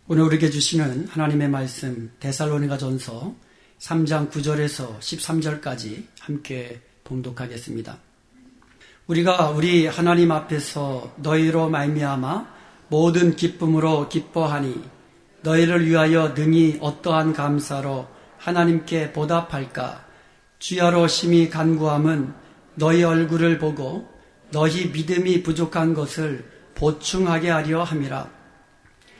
오늘 우리에게 주시는 하나님의 말씀 데살로니가전서 3장 9절에서 13절까지 함께 봉독하겠습니다. 우리가 우리 하나님 앞에서 너희로 말미암아 모든 기쁨으로 기뻐하니 너희를 위하여 능히 어떠한 감사로 하나님께 보답할까? 주야로 심히 간구함은 너희 얼굴을 보고 너희 믿음이 부족한 것을 보충하게 하려 함이라.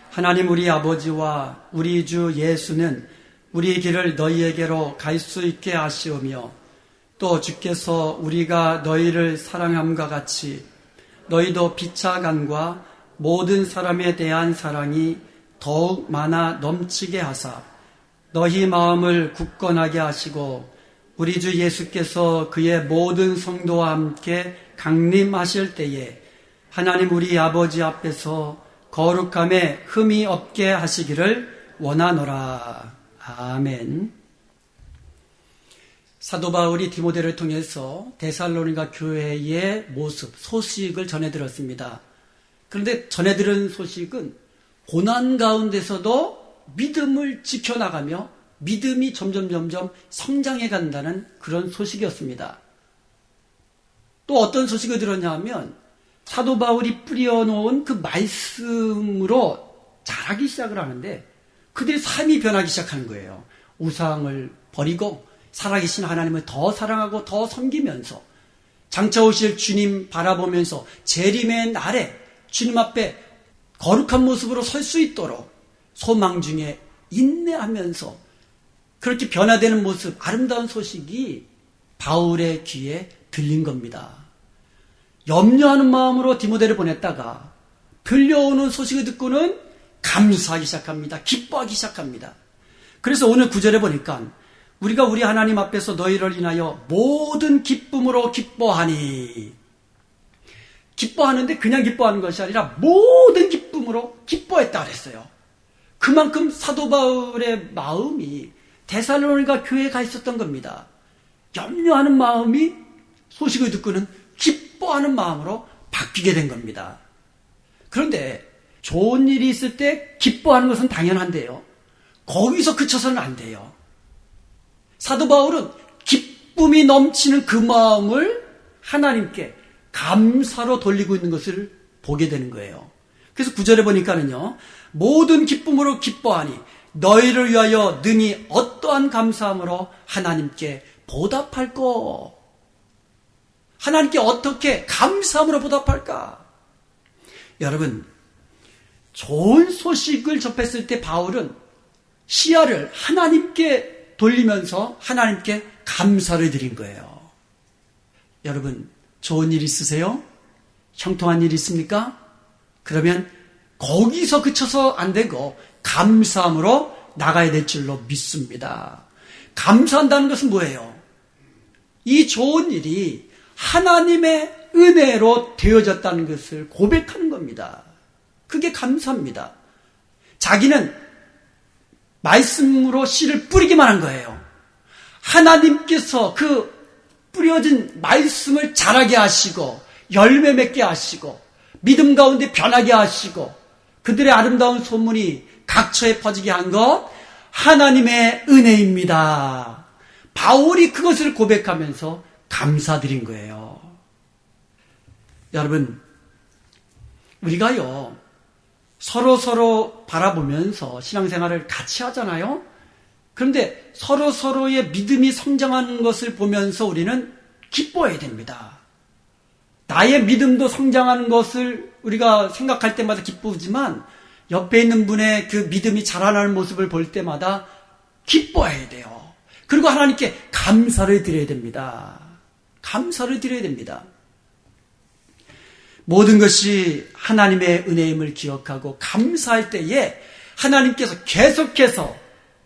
하나님 우리 아버지와 우리 주 예수는 우리 길을 너희에게로 갈 수 있게 하시오며 또 주께서 우리가 너희를 사랑함과 같이 너희도 피차간과 모든 사람에 대한 사랑이 더욱 많아 넘치게 하사 너희 마음을 굳건하게 하시고 우리 주 예수께서 그의 모든 성도와 함께 강림하실 때에 하나님 우리 아버지 앞에서 거룩함에 흠이 없게 하시기를 원하노라. 아멘. 사도 바울이 디모데를 통해서 데살로니가 교회의 모습, 소식을 전해들었습니다. 그런데 전해들은 소식은 고난 가운데서도 믿음을 지켜나가며 믿음이 점점 성장해 간다는 그런 소식이었습니다. 또 어떤 소식을 들었냐 하면 사도 바울이 뿌려놓은 그 말씀으로 자라기 시작을 하는데 그들의 삶이 변하기 시작하는 거예요. 우상을 버리고 살아계신 하나님을 더 사랑하고 더 섬기면서 장차 오실 주님 바라보면서 재림의 날에 주님 앞에 거룩한 모습으로 설 수 있도록 소망 중에 인내하면서 그렇게 변화되는 모습, 아름다운 소식이 바울의 귀에 들린 겁니다. 염려하는 마음으로 디모데를 보냈다가 들려오는 소식을 듣고는 감사하기 시작합니다. 기뻐하기 시작합니다. 그래서 오늘 9절에 보니까 우리가 우리 하나님 앞에서 너희를 인하여 모든 기쁨으로 기뻐하니, 기뻐하는데 그냥 기뻐하는 것이 아니라 모든 기쁨으로 기뻐했다 그랬어요. 그만큼 사도 바울의 마음이 데살로니가 교회에 가 있었던 겁니다. 염려하는 마음이 소식을 듣고는 기뻐하는 마음으로 바뀌게 된 겁니다. 그런데 좋은 일이 있을 때 기뻐하는 것은 당연한데요. 거기서 그쳐서는 안 돼요. 사도 바울은 기쁨이 넘치는 그 마음을 하나님께 감사로 돌리고 있는 것을 보게 되는 거예요. 그래서 9절에 보니까는요. 모든 기쁨으로 기뻐하니 너희를 위하여 능히 어떠한 감사함으로 하나님께 보답할꼬. 하나님께 어떻게 감사함으로 보답할까? 여러분, 좋은 소식을 접했을 때 바울은 시야를 하나님께 돌리면서 하나님께 감사를 드린 거예요. 여러분, 좋은 일 있으세요? 형통한 일 있습니까? 그러면 거기서 그쳐서 안 되고 감사함으로 나가야 될 줄로 믿습니다. 감사한다는 것은 뭐예요? 이 좋은 일이 하나님의 은혜로 되어졌다는 것을 고백하는 겁니다. 그게 감사입니다. 자기는 말씀으로 씨를 뿌리기만 한 거예요. 하나님께서 그 뿌려진 말씀을 자라게 하시고 열매 맺게 하시고 믿음 가운데 변하게 하시고 그들의 아름다운 소문이 각처에 퍼지게 한 것 하나님의 은혜입니다. 바울이 그것을 고백하면서 감사드린 거예요. 여러분, 우리가요 서로 바라보면서 신앙생활을 같이 하잖아요. 그런데 서로의 믿음이 성장하는 것을 보면서 우리는 기뻐해야 됩니다. 나의 믿음도 성장하는 것을 우리가 생각할 때마다 기쁘지만 옆에 있는 분의 그 믿음이 자라나는 모습을 볼 때마다 기뻐해야 돼요. 그리고 하나님께 감사를 드려야 됩니다. 감사를 드려야 됩니다. 모든 것이 하나님의 은혜임을 기억하고 감사할 때에 하나님께서 계속해서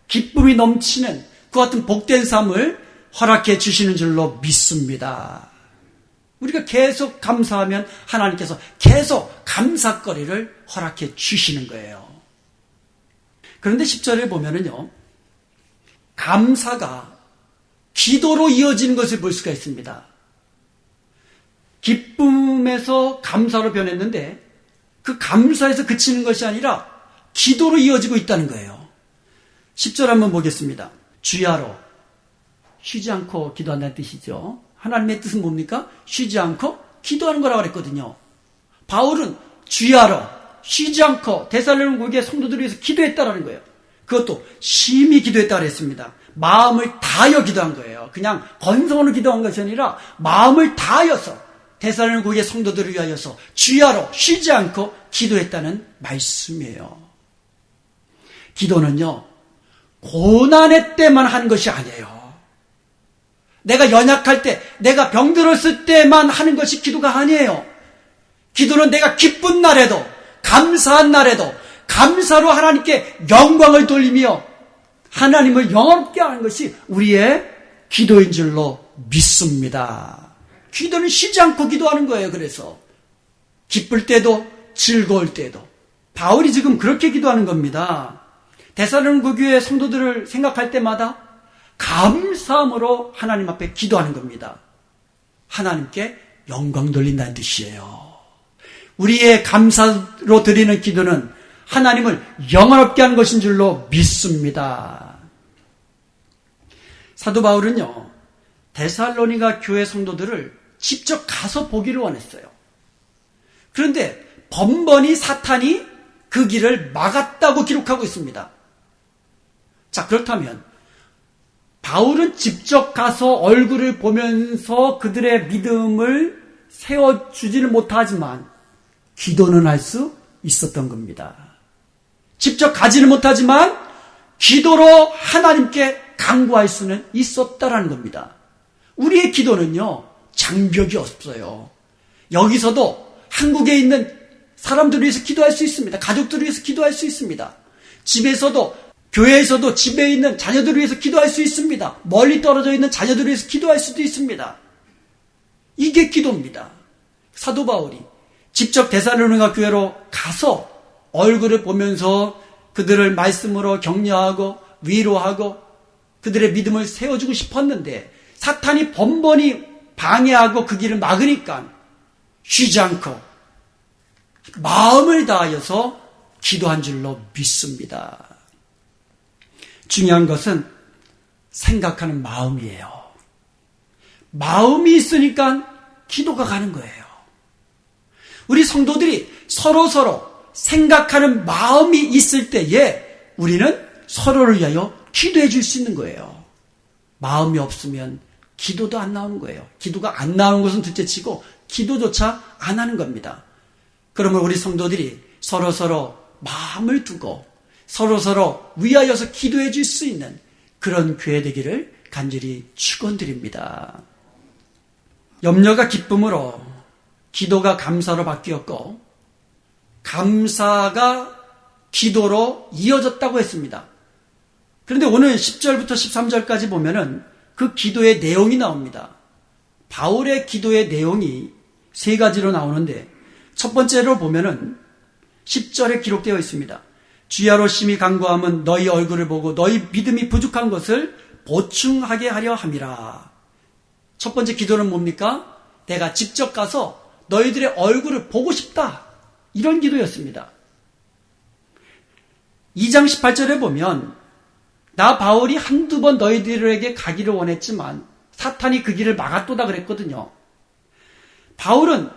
기쁨이 넘치는 그 같은 복된 삶을 허락해 주시는 줄로 믿습니다. 우리가 계속 감사하면 하나님께서 계속 감사거리를 허락해 주시는 거예요. 그런데 10절을 보면은요, 감사가 기도로 이어지는 것을 볼 수가 있습니다. 기쁨에서 감사로 변했는데 그 감사에서 그치는 것이 아니라 기도로 이어지고 있다는 거예요. 10절 한번 보겠습니다. 주야로 쉬지 않고 기도한다는 뜻이죠. 하나님의 뜻은 뭡니까? 쉬지 않고 기도하는 거라고 그랬거든요. 바울은 주야로 쉬지 않고 데살로니가 성도들을 위해서 기도했다라는 거예요. 그것도 심히 기도했다고 그랬습니다. 마음을 다하여 기도한 거예요. 그냥 건성으로 기도한 것이 아니라 마음을 다하여서 데살로니가 성도들을 위하여서 주야로 쉬지 않고 기도했다는 말씀이에요. 기도는요, 고난의 때만 하는 것이 아니에요. 내가 연약할 때, 내가 병들었을 때만 하는 것이 기도가 아니에요. 기도는 내가 기쁜 날에도, 감사한 날에도, 감사로 하나님께 영광을 돌리며 하나님을 영원롭게 하는 것이 우리의 기도인 줄로 믿습니다. 기도는 쉬지 않고 기도하는 거예요. 그래서 기쁠 때도 즐거울 때도. 바울이 지금 그렇게 기도하는 겁니다. 데살로니가 교회 성도들을 생각할 때마다 감사함으로 하나님 앞에 기도하는 겁니다. 하나님께 영광 돌린다는 뜻이에요. 우리의 감사로 드리는 기도는 하나님을 영원롭게 하는 것인 줄로 믿습니다. 사도 바울은요, 데살로니가 교회 성도들을 직접 가서 보기를 원했어요. 그런데 번번이 사탄이 그 길을 막았다고 기록하고 있습니다. 자, 그렇다면 바울은 직접 가서 얼굴을 보면서 그들의 믿음을 세워주지는 못하지만 기도는 할 수 있었던 겁니다. 직접 가지는 못하지만 기도로 하나님께 간구할 수는 있었다라는 겁니다. 우리의 기도는요, 장벽이 없어요. 여기서도 한국에 있는 사람들을 위해서 기도할 수 있습니다. 가족들을 위해서 기도할 수 있습니다. 집에서도, 교회에서도 집에 있는 자녀들을 위해서 기도할 수 있습니다. 멀리 떨어져 있는 자녀들을 위해서 기도할 수도 있습니다. 이게 기도입니다. 사도 바울이 직접 데살로니가 교회로 가서 얼굴을 보면서 그들을 말씀으로 격려하고 위로하고 그들의 믿음을 세워주고 싶었는데 사탄이 번번이 방해하고 그 길을 막으니까 쉬지 않고 마음을 다하여서 기도한 줄로 믿습니다. 중요한 것은 생각하는 마음이에요. 마음이 있으니까 기도가 가는 거예요. 우리 성도들이 서로서로 생각하는 마음이 있을 때에 우리는 서로를 위하여 기도해 줄 수 있는 거예요. 마음이 없으면 기도도 안 나오는 거예요. 기도가 안 나오는 것은 둘째치고 기도조차 안 하는 겁니다. 그러면 우리 성도들이 서로서로 마음을 두고 서로서로 위하여서 기도해 줄 수 있는 그런 교회 되기를 간절히 축원드립니다. 염려가 기쁨으로, 기도가 감사로 바뀌었고 감사가 기도로 이어졌다고 했습니다. 그런데 오늘 10절부터 13절까지 보면은 그 기도의 내용이 나옵니다. 바울의 기도의 내용이 세 가지로 나오는데 첫 번째로 보면은 10절에 기록되어 있습니다. 주야로 심히 간구함은 너희 얼굴을 보고 너희 믿음이 부족한 것을 보충하게 하려 함이라. 첫 번째 기도는 뭡니까? 내가 직접 가서 너희들의 얼굴을 보고 싶다. 이런 기도였습니다. 2장 18절에 보면 나 바울이 한두 번 너희들에게 가기를 원했지만 사탄이 그 길을 막았도다 그랬거든요. 바울은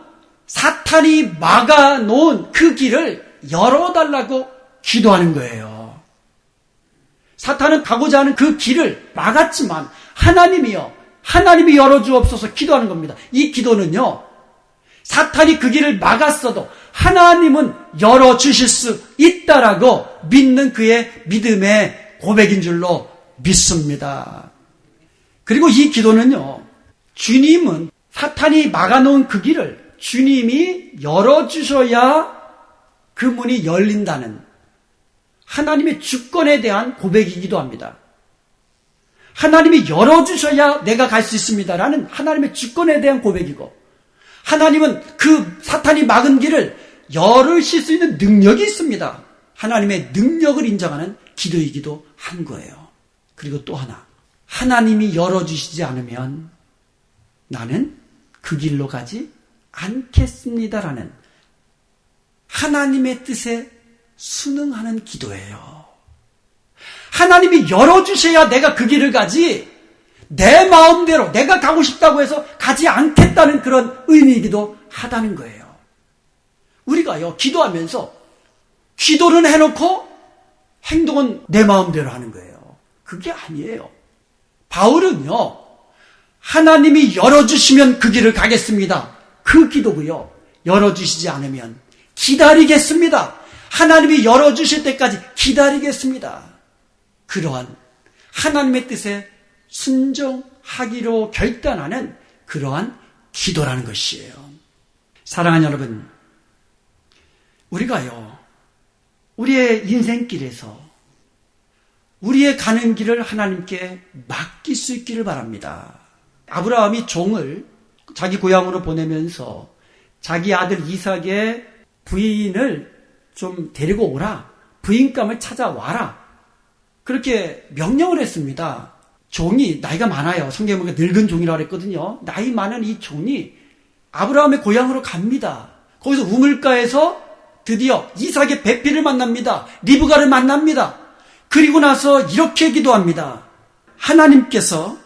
사탄이 막아놓은 그 길을 열어달라고 기도하는 거예요. 사탄은 가고자 하는 그 길을 막았지만 하나님이 열어주옵소서 기도하는 겁니다. 이 기도는요, 사탄이 그 길을 막았어도 하나님은 열어주실 수 있다라고 믿는 그의 믿음의 고백인 줄로 믿습니다. 그리고 이 기도는요, 주님은 사탄이 막아놓은 그 길을 주님이 열어주셔야 그 문이 열린다는 하나님의 주권에 대한 고백이기도 합니다. 하나님이 열어주셔야 내가 갈 수 있습니다라는 하나님의 주권에 대한 고백이고, 하나님은 그 사탄이 막은 길을 열으실 수 있는 능력이 있습니다. 하나님의 능력을 인정하는 기도이기도 한 거예요. 그리고 또 하나, 하나님이 열어주시지 않으면 나는 그 길로 가지 않겠습니다라는 하나님의 뜻에 순응하는 기도예요. 하나님이 열어주셔야 내가 그 길을 가지, 내 마음대로 내가 가고 싶다고 해서 가지 않겠다는 그런 의미이기도 하다는 거예요. 우리가요, 기도하면서 기도는 해놓고 행동은 내 마음대로 하는 거예요. 그게 아니에요. 바울은요, 하나님이 열어주시면 그 길을 가겠습니다. 그 기도고요. 열어주시지 않으면 기다리겠습니다. 하나님이 열어주실 때까지 기다리겠습니다. 그러한 하나님의 뜻에 순종하기로 결단하는 그러한 기도라는 것이에요. 사랑하는 여러분, 우리가요, 우리의 인생길에서 우리의 가는 길을 하나님께 맡길 수 있기를 바랍니다. 아브라함이 종을 자기 고향으로 보내면서 자기 아들 이삭의 부인을 좀 데리고 오라, 부인감을 찾아와라, 그렇게 명령을 했습니다. 종이 나이가 많아요. 성경에 보니까 늙은 종이라고 했거든요. 나이 많은 이 종이 아브라함의 고향으로 갑니다. 거기서 우물가에서 드디어 이삭의 배필을 만납니다. 리브가를 만납니다. 그리고 나서 이렇게 기도합니다. 하나님께서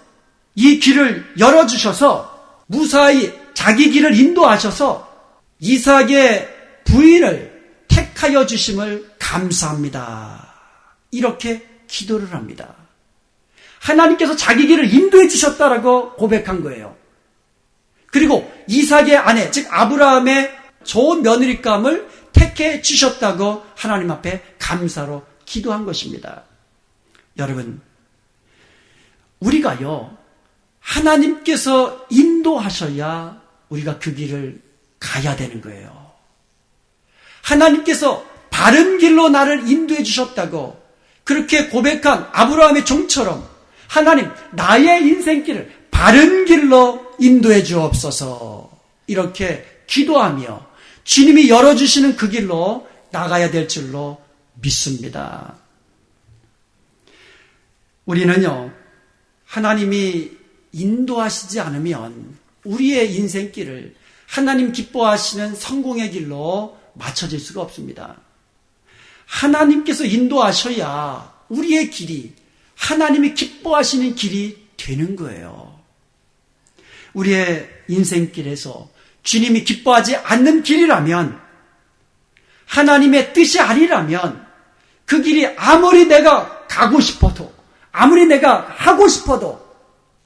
이 길을 열어주셔서 무사히 자기 길을 인도하셔서 이삭의 부인을 택하여 주심을 감사합니다. 이렇게 기도를 합니다. 하나님께서 자기 길을 인도해 주셨다라고 고백한 거예요. 그리고 이삭의 아내, 즉 아브라함의 좋은 며느리감을 택해 주셨다고 하나님 앞에 감사로 기도한 것입니다. 여러분, 우리가요, 하나님께서 인도하셔야 우리가 그 길을 가야 되는 거예요. 하나님께서 바른 길로 나를 인도해 주셨다고 그렇게 고백한 아브라함의 종처럼 하나님, 나의 인생길을 바른 길로 인도해 주옵소서, 이렇게 기도하며 주님이 열어주시는 그 길로 나가야 될 줄로 믿습니다. 우리는요, 하나님이 인도하시지 않으면 우리의 인생길을 하나님 기뻐하시는 성공의 길로 맞춰질 수가 없습니다. 하나님께서 인도하셔야 우리의 길이 하나님이 기뻐하시는 길이 되는 거예요. 우리의 인생길에서 주님이 기뻐하지 않는 길이라면, 하나님의 뜻이 아니라면 그 길이 아무리 내가 가고 싶어도, 아무리 내가 하고 싶어도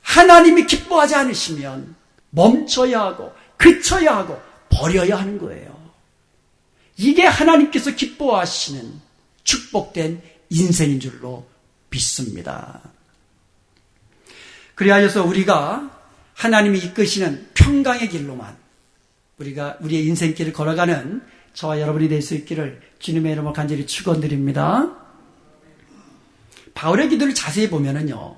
하나님이 기뻐하지 않으시면 멈춰야 하고 그쳐야 하고 버려야 하는 거예요. 이게 하나님께서 기뻐하시는 축복된 인생인 줄로 믿습니다. 그리하여서 우리가 하나님이 이끄시는 평강의 길로만 우리가 우리의 인생길을 걸어가는 저와 여러분이 될 수 있기를 주님의 이름으로 간절히 축원드립니다. 바울의 기도를 자세히 보면은요,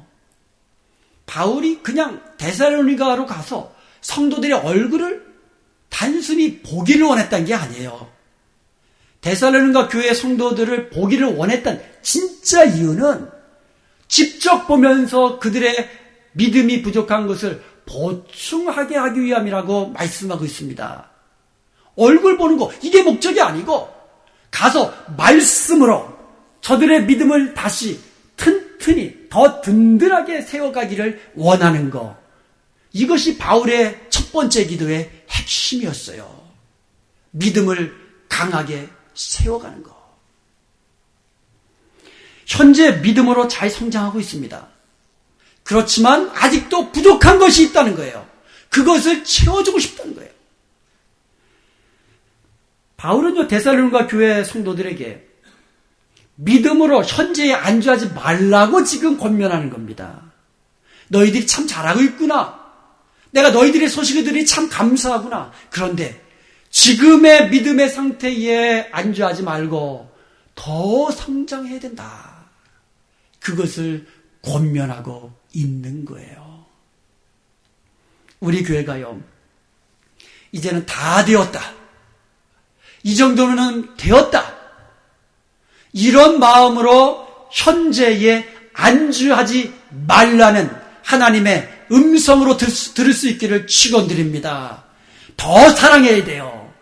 바울이 그냥 데살로니가로 가서 성도들의 얼굴을 단순히 보기를 원했다는 게 아니에요. 데살로니가 교회 성도들을 보기를 원했던 진짜 이유는 직접 보면서 그들의 믿음이 부족한 것을 보충하게 하기 위함이라고 말씀하고 있습니다. 얼굴 보는 거, 이게 목적이 아니고 가서 말씀으로 저들의 믿음을 다시 튼튼히 더 든든하게 세워가기를 원하는 거, 이것이 바울의 첫 번째 기도의 핵심이었어요. 믿음을 강하게 세워가는 거. 현재 믿음으로 잘 성장하고 있습니다. 그렇지만 아직도 부족한 것이 있다는 거예요. 그것을 채워주고 싶다는 거예요. 바울은요, 데살로니가 교회 성도들에게 믿음으로 현재에 안주하지 말라고 지금 권면하는 겁니다. 너희들이 참 잘하고 있구나. 내가 너희들의 소식을 들으니 참 감사하구나. 그런데 지금의 믿음의 상태에 안주하지 말고 더 성장해야 된다. 그것을 권면하고 있는 거예요. 우리 교회가요, 이제는 다 되었다, 이 정도는 되었다, 이런 마음으로 현재에 안주하지 말라는 하나님의 음성으로 들을 수 있기를 축원드립니다. 더 사랑해야 돼요.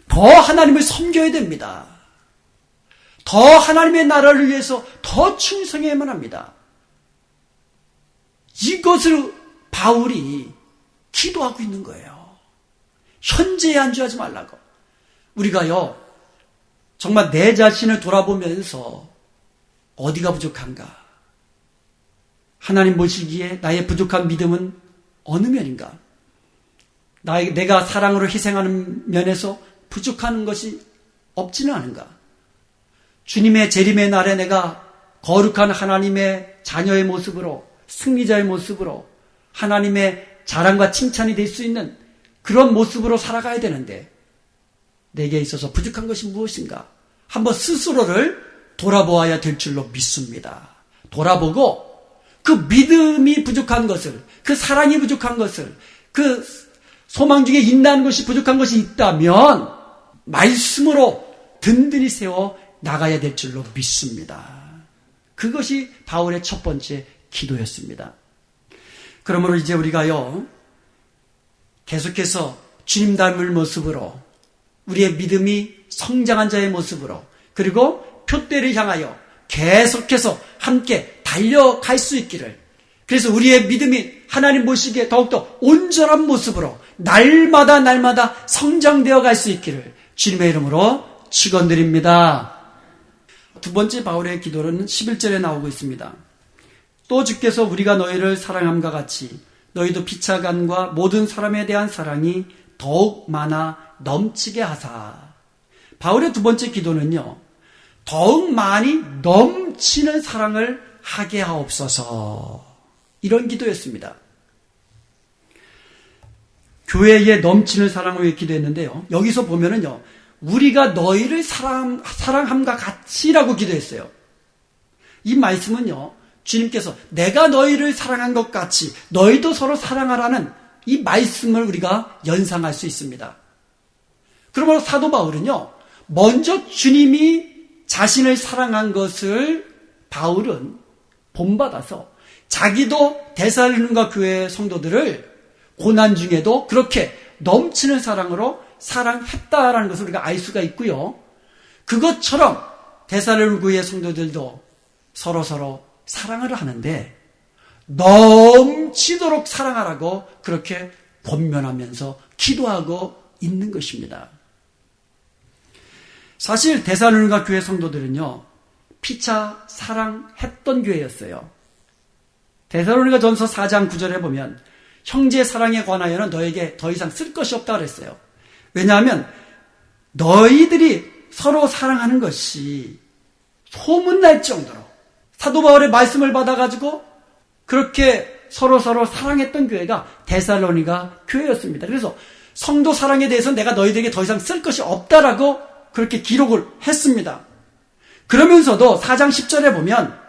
더 하나님을 섬겨야 됩니다. 더 하나님의 나라를 위해서 더 충성해야만 합니다. 이것을 바울이 기도하고 있는 거예요. 현재에 안주하지 말라고. 우리가요, 정말 내 자신을 돌아보면서 어디가 부족한가? 하나님 보시기에 나의 부족한 믿음은 어느 면인가? 내가 사랑으로 희생하는 면에서 부족한 것이 없지는 않은가? 주님의 재림의 날에 내가 거룩한 하나님의 자녀의 모습으로, 승리자의 모습으로 하나님의 자랑과 칭찬이 될 수 있는 그런 모습으로 살아가야 되는데 내게 있어서 부족한 것이 무엇인가? 한번 스스로를 돌아보아야 될 줄로 믿습니다. 돌아보고 그 믿음이 부족한 것을, 그 사랑이 부족한 것을, 그 소망 중에 인내하는 것이 부족한 것이 있다면 말씀으로 든든히 세워 나가야 될 줄로 믿습니다. 그것이 바울의 첫 번째 기도였습니다. 그러므로 이제 우리가요, 계속해서 주님 닮을 모습으로, 우리의 믿음이 성장한 자의 모습으로, 그리고 표대를 향하여 계속해서 함께 달려갈 수 있기를, 그래서 우리의 믿음이 하나님 보시기에 더욱더 온전한 모습으로 날마다 성장되어 갈 수 있기를 주님의 이름으로 축원드립니다. 두 번째 바울의 기도는 11절에 나오고 있습니다. 또 주께서 우리가 너희를 사랑함과 같이 너희도 피차간과 모든 사람에 대한 사랑이 더욱 많아 넘치게 하사. 바울의 두 번째 기도는요, 더욱 많이 넘치는 사랑을 하게 하옵소서, 이런 기도였습니다. 교회에 넘치는 사랑을 위해 기도했는데요, 여기서 보면은요, 우리가 너희를 사랑함과 같이라고 기도했어요. 이 말씀은요, 주님께서 내가 너희를 사랑한 것 같이 너희도 서로 사랑하라는 이 말씀을 우리가 연상할 수 있습니다. 그러므로 사도 바울은요, 먼저 주님이 자신을 사랑한 것을 바울은 본받아서 자기도 데살로니가 교회 성도들을 고난 중에도 그렇게 넘치는 사랑으로 사랑했다라는 것을 우리가 알 수가 있고요. 그것처럼 데살로니가 교회 성도들도 서로 사랑을 하는데 넘치도록 사랑하라고 그렇게 권면하면서 기도하고 있는 것입니다. 사실 데살로니가 교회 성도들은요, 피차 사랑했던 교회였어요. 데살로니가 전서 4장 9절에 보면 형제 사랑에 관하여는 너에게 더 이상 쓸 것이 없다고 그랬어요. 왜냐하면 너희들이 서로 사랑하는 것이 소문날 정도로 사도 바울의 말씀을 받아가지고 그렇게 서로 사랑했던 교회가 데살로니가 교회였습니다. 그래서 성도 사랑에 대해서 내가 너희들에게 더 이상 쓸 것이 없다라고 그렇게 기록을 했습니다. 그러면서도 4장 10절에 보면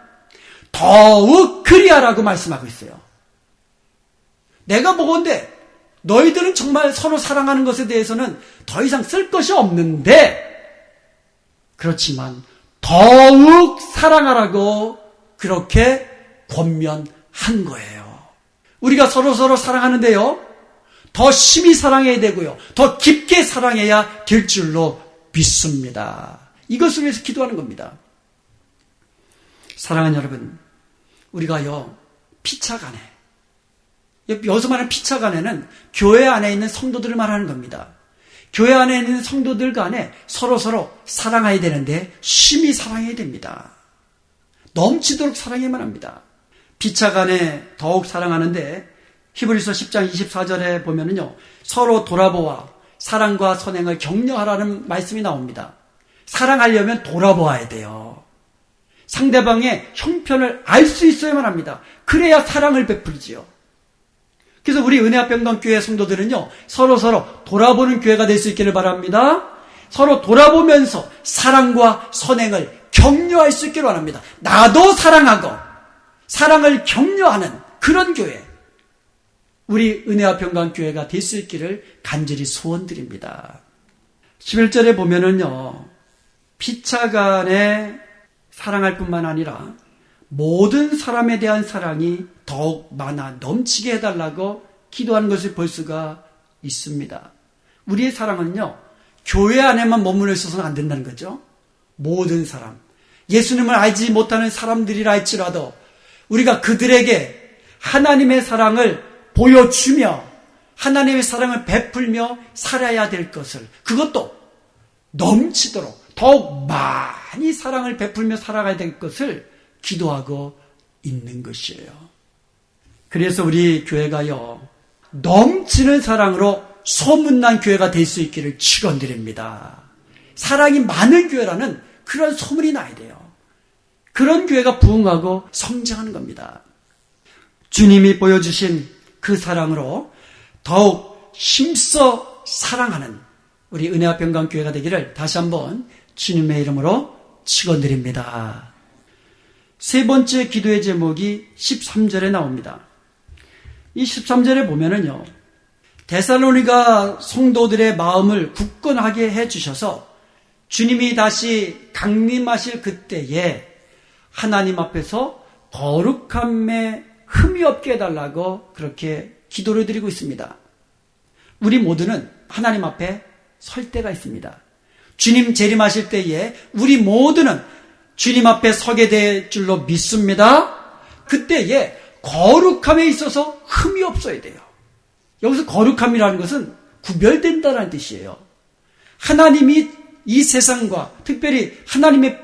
더욱 그리하라고 말씀하고 있어요. 내가 보건대 너희들은 정말 서로 사랑하는 것에 대해서는 더 이상 쓸 것이 없는데, 그렇지만 더욱 사랑하라고 그렇게 권면한 거예요. 우리가 서로 사랑하는데요, 더 심히 사랑해야 되고요, 더 깊게 사랑해야 될 줄로 믿습니다. 이것을 위해서 기도하는 겁니다. 사랑하는 여러분, 우리가요, 피차간에, 여기서 말하는 피차간에는 교회 안에 있는 성도들을 말하는 겁니다. 교회 안에 있는 성도들 간에 서로 사랑해야 되는데 심히 사랑해야 됩니다. 넘치도록 사랑해야만 합니다. 피차간에 더욱 사랑하는데 히브리서 10장 24절에 보면은요, 서로 돌아보아 사랑과 선행을 격려하라는 말씀이 나옵니다. 사랑하려면 돌아보아야 돼요. 상대방의 형편을 알 수 있어야만 합니다. 그래야 사랑을 베풀지요. 그래서 우리 은혜합병동교회 성도들은요, 서로 돌아보는 교회가 될 수 있기를 바랍니다. 서로 돌아보면서 사랑과 선행을 격려할 수 있기를 바랍니다. 나도 사랑하고 사랑을 격려하는 그런 교회, 우리 은혜합병동교회가 될 수 있기를 간절히 소원드립니다. 11절에 보면은요, 피차간에 사랑할 뿐만 아니라 모든 사람에 대한 사랑이 더욱 많아 넘치게 해달라고 기도하는 것을 볼 수가 있습니다. 우리의 사랑은요, 교회 안에만 머물러 있어서는 안 된다는 거죠. 모든 사람, 예수님을 알지 못하는 사람들이라 할지라도 우리가 그들에게 하나님의 사랑을 보여주며 하나님의 사랑을 베풀며 살아야 될 것을, 그것도 넘치도록 더욱 많이 사랑을 베풀며 살아가야 될 것을 기도하고 있는 것이에요. 그래서 우리 교회가요, 넘치는 사랑으로 소문난 교회가 될 수 있기를 축원드립니다. 사랑이 많은 교회라는 그런 소문이 나야 돼요. 그런 교회가 부흥하고 성장하는 겁니다. 주님이 보여주신 그 사랑으로 더욱 힘써 사랑하는 우리 은혜와 평강 교회가 되기를 다시 한번 주님의 이름으로 축원드립니다. 세 번째 기도의 제목이 13절에 나옵니다. 이 13절에 보면은요, 데살로니가 성도들의 마음을 굳건하게 해주셔서 주님이 다시 강림하실 그때에 하나님 앞에서 거룩함에 흠이 없게 해달라고 그렇게 기도를 드리고 있습니다. 우리 모두는 하나님 앞에 설 때가 있습니다. 주님 재림하실 때에 우리 모두는 주님 앞에 서게 될 줄로 믿습니다. 그때에 거룩함에 있어서 흠이 없어야 돼요. 여기서 거룩함이라는 것은 구별된다는 뜻이에요. 하나님이 이 세상과 특별히 하나님의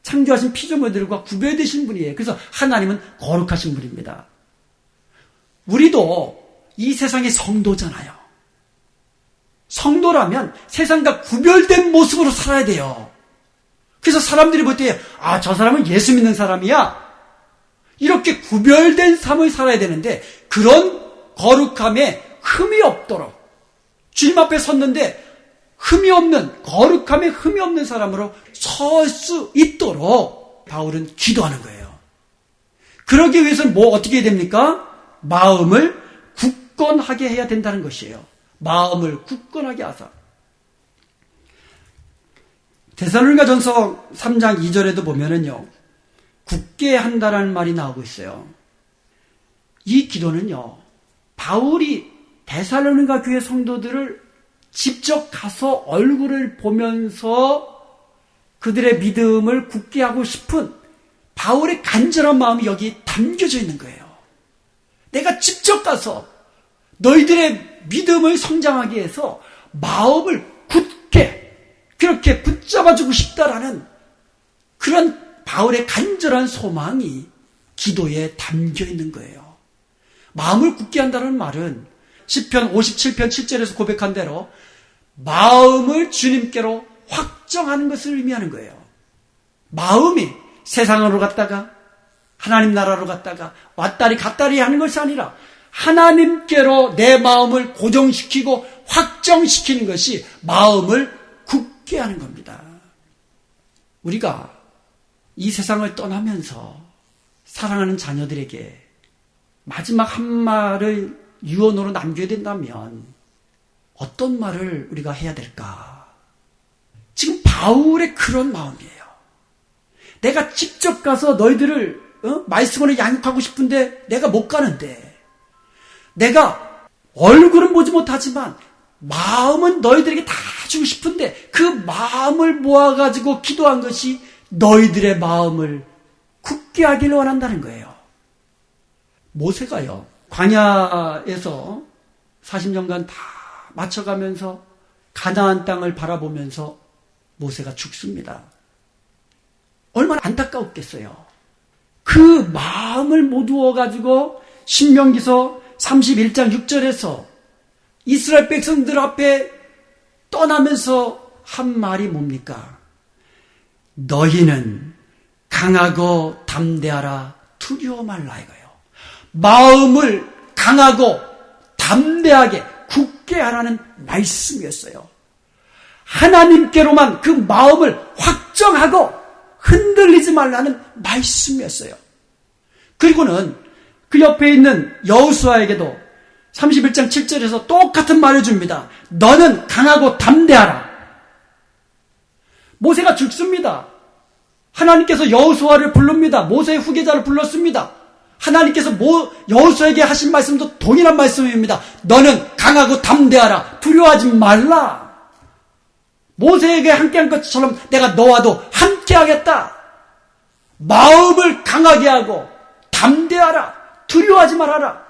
창조하신 피조물들과 구별되신 분이에요. 그래서 하나님은 거룩하신 분입니다. 우리도 이 세상의 성도잖아요. 성도라면 세상과 구별된 모습으로 살아야 돼요. 그래서 사람들이 볼 때, 아, 저 사람은 예수 믿는 사람이야. 이렇게 구별된 삶을 살아야 되는데, 그런 거룩함에 흠이 없도록 주님 앞에 섰는데 흠이 없는, 거룩함에 흠이 없는 사람으로 설 수 있도록 바울은 기도하는 거예요. 그러기 위해서는 어떻게 해야 됩니까? 마음을 굳건하게 해야 된다는 것이에요. 마음을 굳건하게 하사. 데살로니가전서 3장 2절에도 보면은요, 굳게 한다라는 말이 나오고 있어요. 이 기도는요, 바울이 데살로니가 교회 성도들을 직접 가서 얼굴을 보면서 그들의 믿음을 굳게 하고 싶은 바울의 간절한 마음이 여기 담겨져 있는 거예요. 내가 직접 가서 너희들의 믿음을 성장하게 해서 마음을 굳게 그렇게 붙잡아주고 싶다라는 그런 바울의 간절한 소망이 기도에 담겨 있는 거예요. 마음을 굳게 한다는 말은 시편 57편 7절에서 고백한 대로 마음을 주님께로 확정하는 것을 의미하는 거예요. 마음이 세상으로 갔다가 하나님 나라로 갔다가 왔다리 갔다리 하는 것이 아니라 하나님께로 내 마음을 고정시키고 확정시키는 것이 마음을 굳게 하는 겁니다. 우리가 이 세상을 떠나면서 사랑하는 자녀들에게 마지막 한 말을 유언으로 남겨야 된다면 어떤 말을 우리가 해야 될까? 지금 바울의 그런 마음이에요. 내가 직접 가서 너희들을 말씀으로 양육하고 싶은데 내가 못 가는데, 내가 얼굴은 보지 못하지만 마음은 너희들에게 다 주고 싶은데 그 마음을 모아가지고 기도한 것이 너희들의 마음을 굳게 하기를 원한다는 거예요. 모세가요, 광야에서 40년간 다 맞춰가면서 가나안 땅을 바라보면서 모세가 죽습니다. 얼마나 안타까웠겠어요. 그 마음을 모두어가지고 신명기서 31장 6절에서 이스라엘 백성들 앞에 떠나면서 한 말이 뭡니까? 너희는 강하고 담대하라, 두려워 말라 이거예요. 마음을 강하고 담대하게 굳게 하라는 말씀이었어요. 하나님께로만 그 마음을 확정하고 흔들리지 말라는 말씀이었어요. 그리고는 그 옆에 있는 여호수아에게도 31장 7절에서 똑같은 말을 줍니다. 너는 강하고 담대하라. 모세가 죽습니다. 하나님께서 여호수아를 부릅니다. 모세의 후계자를 불렀습니다. 하나님께서 여호수아에게 하신 말씀도 동일한 말씀입니다. 너는 강하고 담대하라. 두려워하지 말라. 모세에게 함께한 것처럼 내가 너와도 함께하겠다. 마음을 강하게 하고 담대하라. 두려워하지 말아라.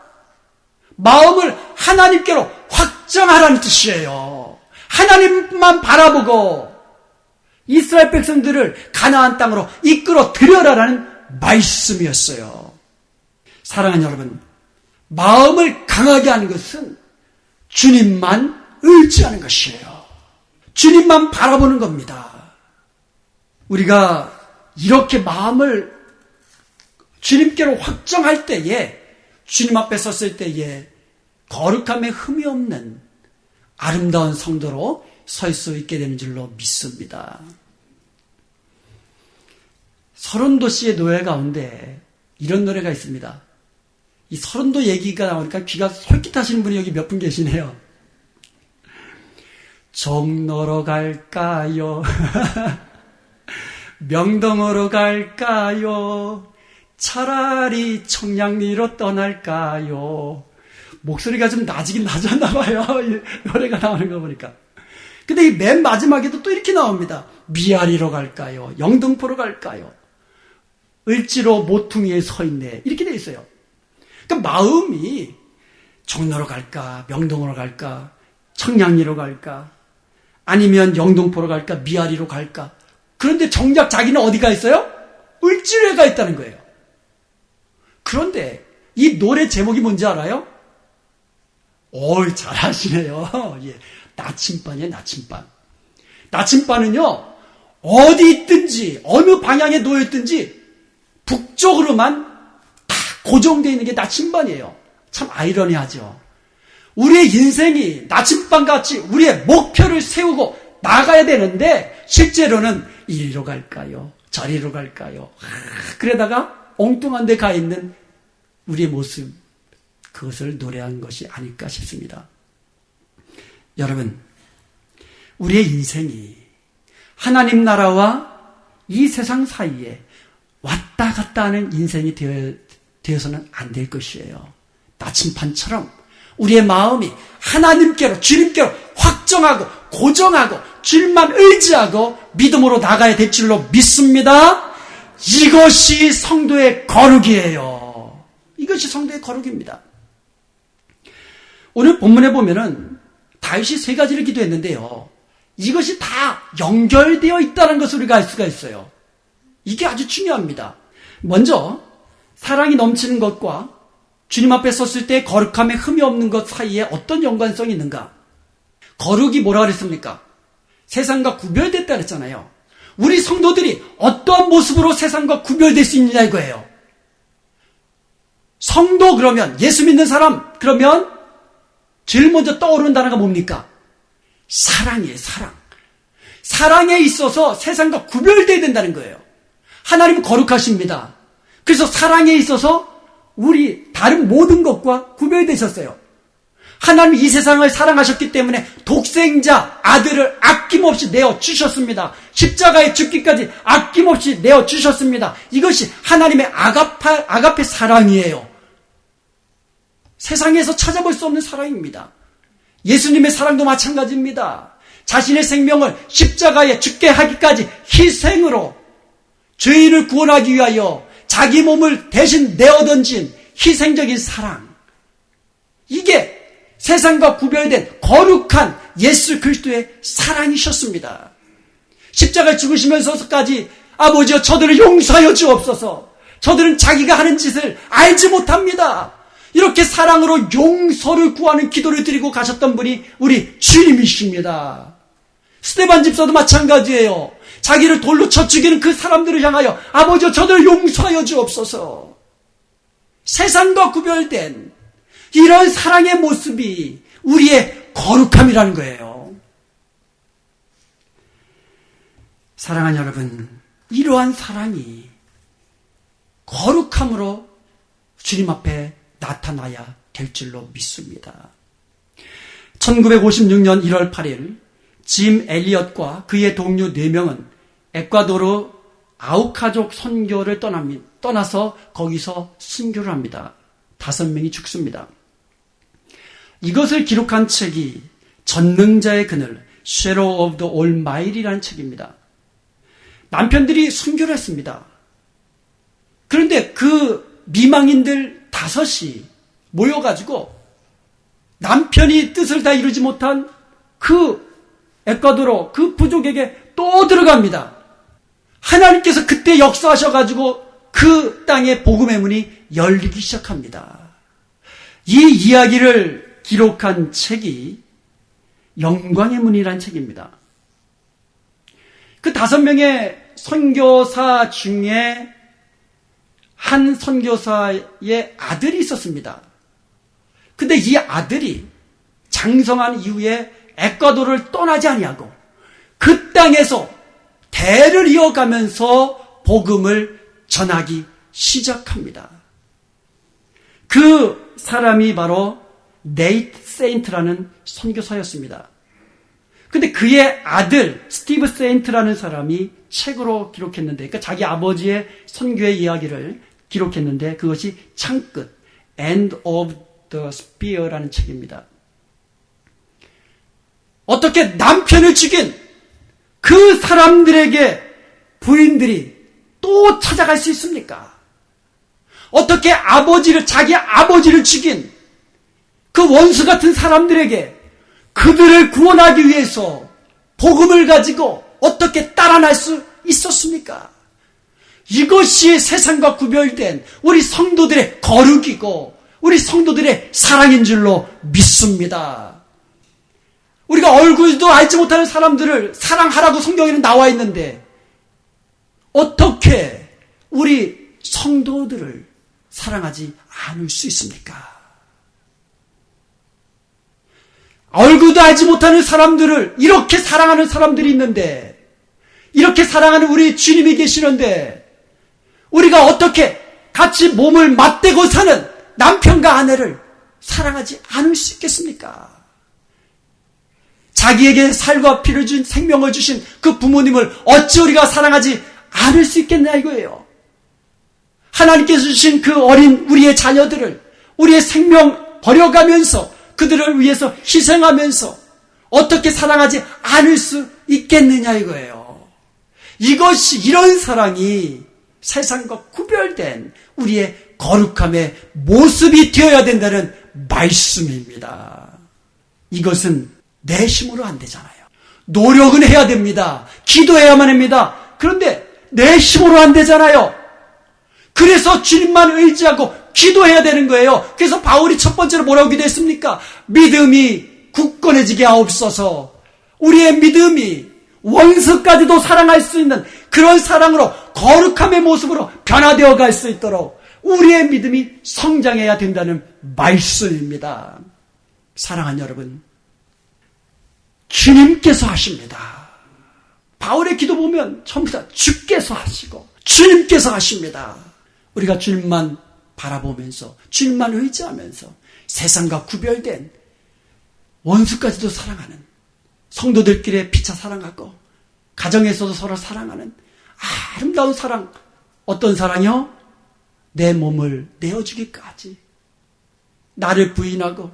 마음을 하나님께로 확정하라는 뜻이에요. 하나님만 바라보고 이스라엘 백성들을 가나안 땅으로 이끌어 들여라라는 말씀이었어요. 사랑하는 여러분, 마음을 강하게 하는 것은 주님만 의지하는 것이에요. 주님만 바라보는 겁니다. 우리가 이렇게 마음을 주님께로 확정할 때에, 주님 앞에 섰을 때에 거룩함에 흠이 없는 아름다운 성도로 설 수 있게 되는 줄로 믿습니다. 서른도 씨의 노래 가운데 이런 노래가 있습니다. 이 서른도 얘기가 나오니까 귀가 솔깃하시는 분이 여기 몇 분 계시네요. 종로로 갈까요? 명동으로 갈까요? 차라리 청량리로 떠날까요? 목소리가 좀 낮이긴 낮았나 봐요. 이 노래가 나오는 거 보니까. 근데 이 맨 마지막에도 또 이렇게 나옵니다. 미아리로 갈까요? 영등포로 갈까요? 을지로 모퉁이에 서 있네. 이렇게 돼 있어요. 그러니까 마음이 종로로 갈까? 명동으로 갈까? 청량리로 갈까? 아니면 영등포로 갈까? 미아리로 갈까? 그런데 정작 자기는 어디가 있어요? 을지로에 가 있다는 거예요. 그런데 이 노래 제목이 뭔지 알아요? 잘하시네요. 예. 나침반이에요, 나침반. 나침반은요, 어디 있든지, 어느 방향에 놓여있든지, 북쪽으로만 다 고정되어 있는 게 나침반이에요. 참 아이러니하죠. 우리의 인생이 나침반같이 우리의 목표를 세우고 나가야 되는데, 실제로는 이리로 갈까요? 저리로 갈까요? 그러다가 엉뚱한 데 가 있는 우리의 모습, 그것을 노래한 것이 아닐까 싶습니다. 여러분, 우리의 인생이 하나님 나라와 이 세상 사이에 왔다 갔다 하는 인생이 되어서는 안 될 것이에요. 나침반처럼 우리의 마음이 하나님께로, 주님께로 확정하고 고정하고 주님만 의지하고 믿음으로 나가야 될 줄로 믿습니다. 이것이 성도의 거룩이에요. 이것이 성도의 거룩입니다. 오늘 본문에 보면은 다윗이 3가지를 기도했는데요. 이것이 다 연결되어 있다는 것을 우리가 알 수가 있어요. 이게 아주 중요합니다. 먼저 사랑이 넘치는 것과 주님 앞에 섰을 때 거룩함에 흠이 없는 것 사이에 어떤 연관성이 있는가? 거룩이 뭐라 그랬습니까? 세상과 구별됐다 그랬잖아요. 우리 성도들이 어떠한 모습으로 세상과 구별될 수 있느냐 이거예요. 성도 그러면, 예수 믿는 사람 그러면 제일 먼저 떠오르는 단어가 뭡니까? 사랑이에요, 사랑. 사랑에 있어서 세상과 구별되어야 된다는 거예요. 하나님은 거룩하십니다. 그래서 사랑에 있어서 우리 다른 모든 것과 구별되셨어요. 하나님이 이 세상을 사랑하셨기 때문에 독생자 아들을 아낌없이 내어주셨습니다. 십자가에 죽기까지 아낌없이 내어주셨습니다. 이것이 하나님의 아가페 사랑이에요. 세상에서 찾아볼 수 없는 사랑입니다. 예수님의 사랑도 마찬가지입니다. 자신의 생명을 십자가에 죽게 하기까지 희생으로 죄인을 구원하기 위하여 자기 몸을 대신 내어던진 희생적인 사랑. 이게 세상과 구별된 거룩한 예수 그리스도의 사랑이셨습니다. 십자가에 죽으시면서까지 아버지여 저들을 용서하여 주옵소서. 저들은 자기가 하는 짓을 알지 못합니다. 이렇게 사랑으로 용서를 구하는 기도를 드리고 가셨던 분이 우리 주님이십니다. 스데반 집사도 마찬가지예요. 자기를 돌로 쳐 죽이는 그 사람들을 향하여 아버지여 저들을 용서하여 주옵소서. 세상과 구별된 이런 사랑의 모습이 우리의 거룩함이라는 거예요. 사랑하는 여러분, 이러한 사랑이 거룩함으로 주님 앞에 나타나야 될 줄로 믿습니다. 1956년 1월 8일 짐 엘리엇과 그의 동료 4명은 에콰도르 아우카족 선교를 떠나서 거기서 순교를 합니다. 5명이 죽습니다. 이것을 기록한 책이 전능자의 그늘, Shadow of the Almighty라는 책입니다. 남편들이 순교를 했습니다. 그런데 그 미망인들 5이 모여가지고 남편이 뜻을 다 이루지 못한 그 에콰도르, 그 부족에게 또 들어갑니다. 하나님께서 그때 역사하셔가지고 그 땅의 복음의 문이 열리기 시작합니다. 이 이야기를 기록한 책이 영광의 문이라는 책입니다. 그 5명의 선교사 중에 한 선교사의 아들이 있었습니다. 근데 이 아들이 장성한 이후에 에콰도르를 떠나지 아니하고 그 땅에서 대를 이어가면서 복음을 전하기 시작합니다. 그 사람이 바로 네이트 세인트라는 선교사였습니다. 근데 그의 아들 스티브 세인트라는 사람이 책으로 기록했는데, 그러니까 자기 아버지의 선교의 이야기를 기록했는데 그것이 창끝 End of the Spear라는 책입니다. 어떻게 남편을 죽인 그 사람들에게 부인들이 또 찾아갈 수 있습니까? 어떻게 자기 아버지를 죽인 그 원수 같은 사람들에게 그들을 구원하기 위해서 복음을 가지고 어떻게 따라날 수 있었습니까? 이것이 세상과 구별된 우리 성도들의 거룩이고 우리 성도들의 사랑인 줄로 믿습니다. 우리가 얼굴도 알지 못하는 사람들을 사랑하라고 성경에는 나와 있는데 어떻게 우리 성도들을 사랑하지 않을 수 있습니까? 얼굴도 알지 못하는 사람들을 이렇게 사랑하는 사람들이 있는데, 이렇게 사랑하는 우리 주님이 계시는데 우리가 어떻게 같이 몸을 맞대고 사는 남편과 아내를 사랑하지 않을 수 있겠습니까? 자기에게 살과 피를 준 생명을 주신 그 부모님을 어찌 우리가 사랑하지 않을 수 있겠냐 이거예요. 하나님께서 주신 그 어린 우리의 자녀들을 우리의 생명 버려가면서 그들을 위해서 희생하면서 어떻게 사랑하지 않을 수 있겠느냐 이거예요. 이런 사랑이 세상과 구별된 우리의 거룩함의 모습이 되어야 된다는 말씀입니다. 이것은 내 힘으로 안 되잖아요. 노력은 해야 됩니다. 기도해야만 합니다. 그런데 내 힘으로 안 되잖아요. 그래서 주님만 의지하고 기도해야 되는 거예요. 그래서 바울이 첫 번째로 뭐라고 기도했습니까? 믿음이 굳건해지게 하옵소서. 우리의 믿음이 원수까지도 사랑할 수 있는 그런 사랑으로 거룩함의 모습으로 변화되어 갈 수 있도록 우리의 믿음이 성장해야 된다는 말씀입니다. 사랑하는 여러분, 주님께서 하십니다. 바울의 기도 보면 전부 다 주께서 하시고 주님께서 하십니다. 우리가 주님만 바라보면서 주님만 의지하면서 세상과 구별된 원수까지도 사랑하는 성도들끼리 피차 사랑하고 가정에서도 서로 사랑하는 아름다운 사랑. 어떤 사랑이요? 내 몸을 내어주기까지 나를 부인하고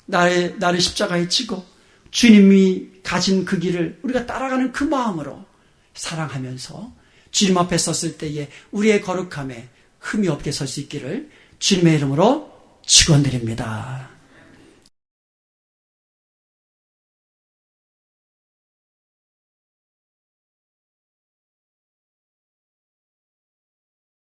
나를 십자가에 치고 주님이 가진 그 길을 우리가 따라가는 그 마음으로 사랑하면서 주님 앞에 섰을 때에 우리의 거룩함에 흠이 없게 설 수 있기를 주님의 이름으로 축원드립니다.